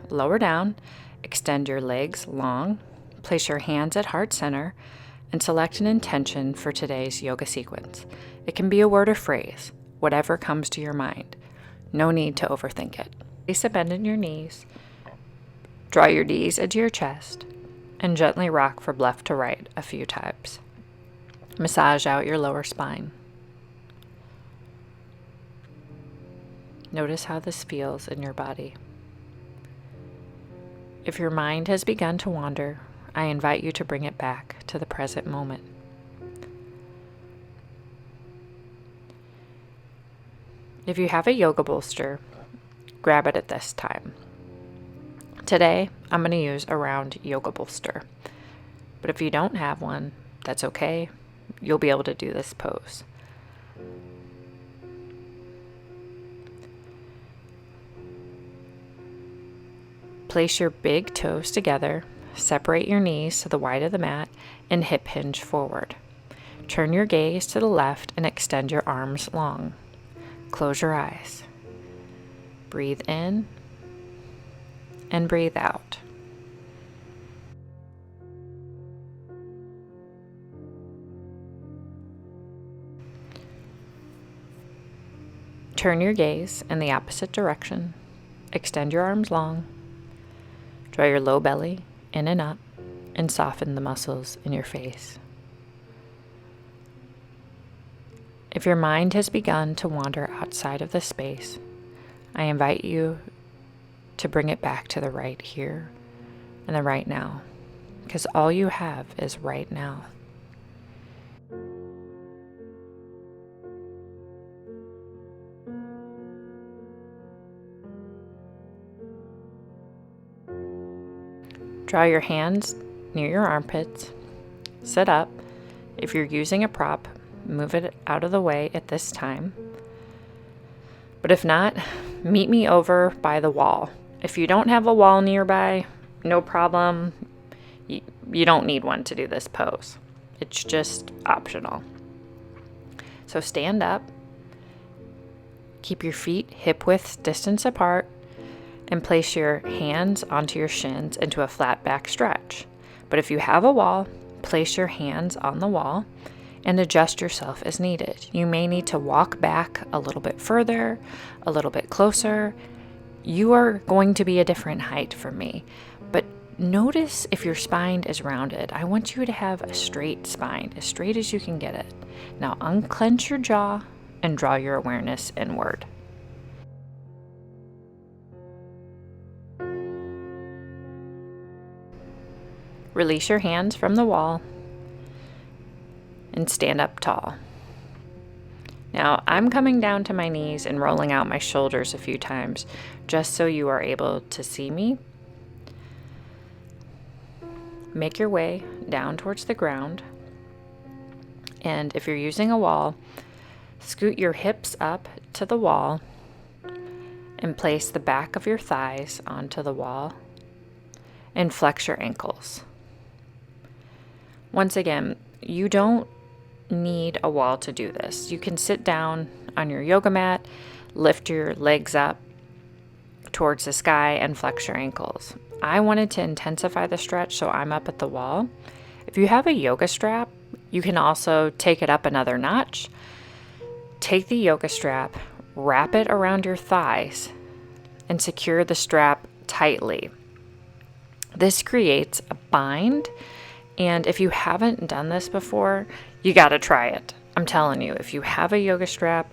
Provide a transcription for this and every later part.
lower down, extend your legs long, place your hands at heart center, and select an intention for today's yoga sequence. It can be a word or phrase, whatever comes to your mind. No need to overthink it. Place a bend in your knees, draw your knees into your chest, and gently rock from left to right a few times. Massage out your lower spine. Notice how this feels in your body. If your mind has begun to wander, I invite you to bring it back to the present moment. If you have a yoga bolster, grab it at this time. Today, I'm going to use a round yoga bolster. But if you don't have one, that's okay. You'll be able to do this pose. Place your big toes together, separate your knees to the wide of the mat, and hip hinge forward. Turn your gaze to the left and extend your arms long. Close your eyes. Breathe in and breathe out. Turn your gaze in the opposite direction. Extend your arms long. Draw your low belly in and up, and soften the muscles in your face. If your mind has begun to wander outside of this space, I invite you to bring it back to the right here and the right now, because all you have is right now. Draw your hands near your armpits. Sit up. If you're using a prop, move it out of the way at this time. But if not, meet me over by the wall. If you don't have a wall nearby, no problem. You don't need one to do this pose. It's just optional. So stand up. Keep your feet hip-width distance apart, and place your hands onto your shins into a flat back stretch. But if you have a wall, place your hands on the wall and adjust yourself as needed. You may need to walk back a little bit further, a little bit closer. You are going to be a different height from me, but notice if your spine is rounded. I want you to have a straight spine, as straight as you can get it. Now unclench your jaw and draw your awareness inward. Release your hands from the wall and stand up tall. Now, I'm coming down to my knees and rolling out my shoulders a few times, just so you are able to see me. Make your way down towards the ground. And if you're using a wall, scoot your hips up to the wall and place the back of your thighs onto the wall and flex your ankles. Once again, you don't need a wall to do this. You can sit down on your yoga mat, lift your legs up towards the sky, and flex your ankles. I wanted to intensify the stretch, so I'm up at the wall. If you have a yoga strap, you can also take it up another notch. Take the yoga strap, wrap it around your thighs, and secure the strap tightly. This creates a bind. And if you haven't done this before, you got to try it. I'm telling you, if you have a yoga strap,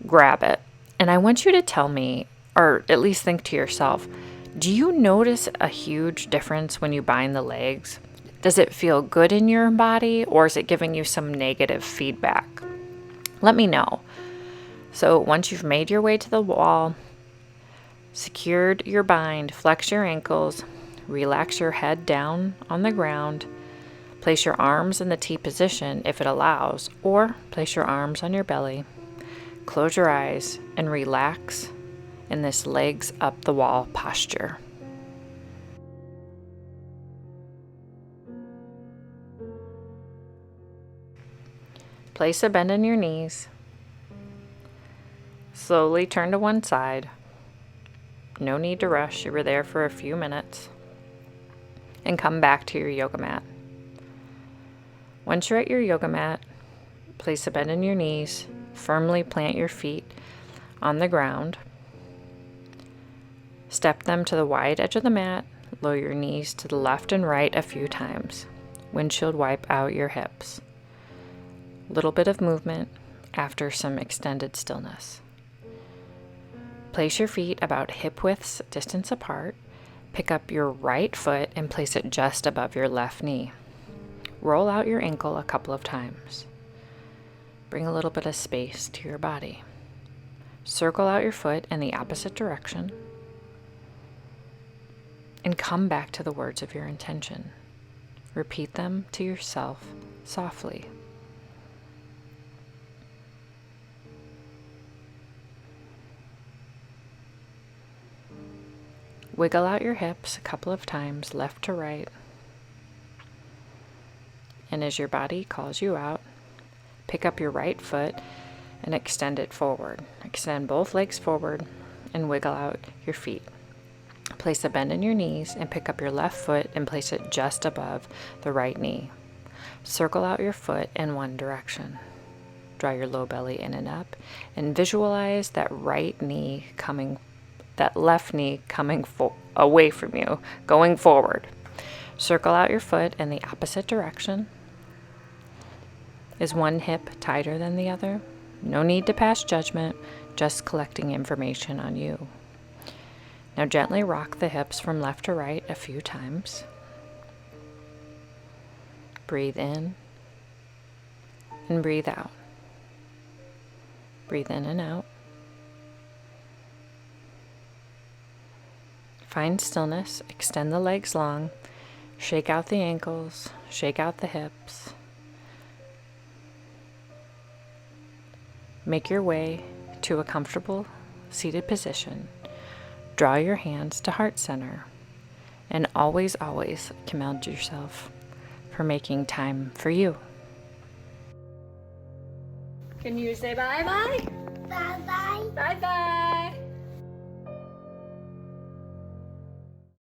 grab it. And I want you to tell me, or at least think to yourself, do you notice a huge difference when you bind the legs? Does it feel good in your body, or is it giving you some negative feedback? Let me know. So once you've made your way to the wall, secured your bind, flex your ankles, relax your head down on the ground, place your arms in the T position if it allows, or place your arms on your belly. Close your eyes and relax in this legs up the wall posture. Place a bend in your knees. Slowly turn to one side. No need to rush. You were there for a few minutes. And come back to your yoga mat. Once you're at your yoga mat, place a bend in your knees. Firmly plant your feet on the ground. Step them to the wide edge of the mat. Lower your knees to the left and right a few times. Windshield wipe out your hips. Little bit of movement after some extended stillness. Place your feet about hip widths distance apart. Pick up your right foot and place it just above your left knee. Roll out your ankle a couple of times. Bring a little bit of space to your body. Circle out your foot in the opposite direction. And come back to the words of your intention. Repeat them to yourself softly. Wiggle out your hips a couple of times, left to right. And as your body calls you out, pick up your right foot and extend it forward. Extend both legs forward and wiggle out your feet. Place a bend in your knees and pick up your left foot and place it just above the right knee. Circle out your foot in one direction. Draw your low belly in and up and visualize that left knee coming away from you, going forward. Circle out your foot in the opposite direction. Is one hip tighter than the other? No need to pass judgment, just collecting information on you. Now gently rock the hips from left to right a few times. Breathe in and breathe out. Breathe in and out. Find stillness, extend the legs long, shake out the ankles, shake out the hips. Make your way to a comfortable seated position. Draw your hands to heart center. And always, always commend yourself for making time for you. Can you say bye-bye? Bye-bye. Bye-bye.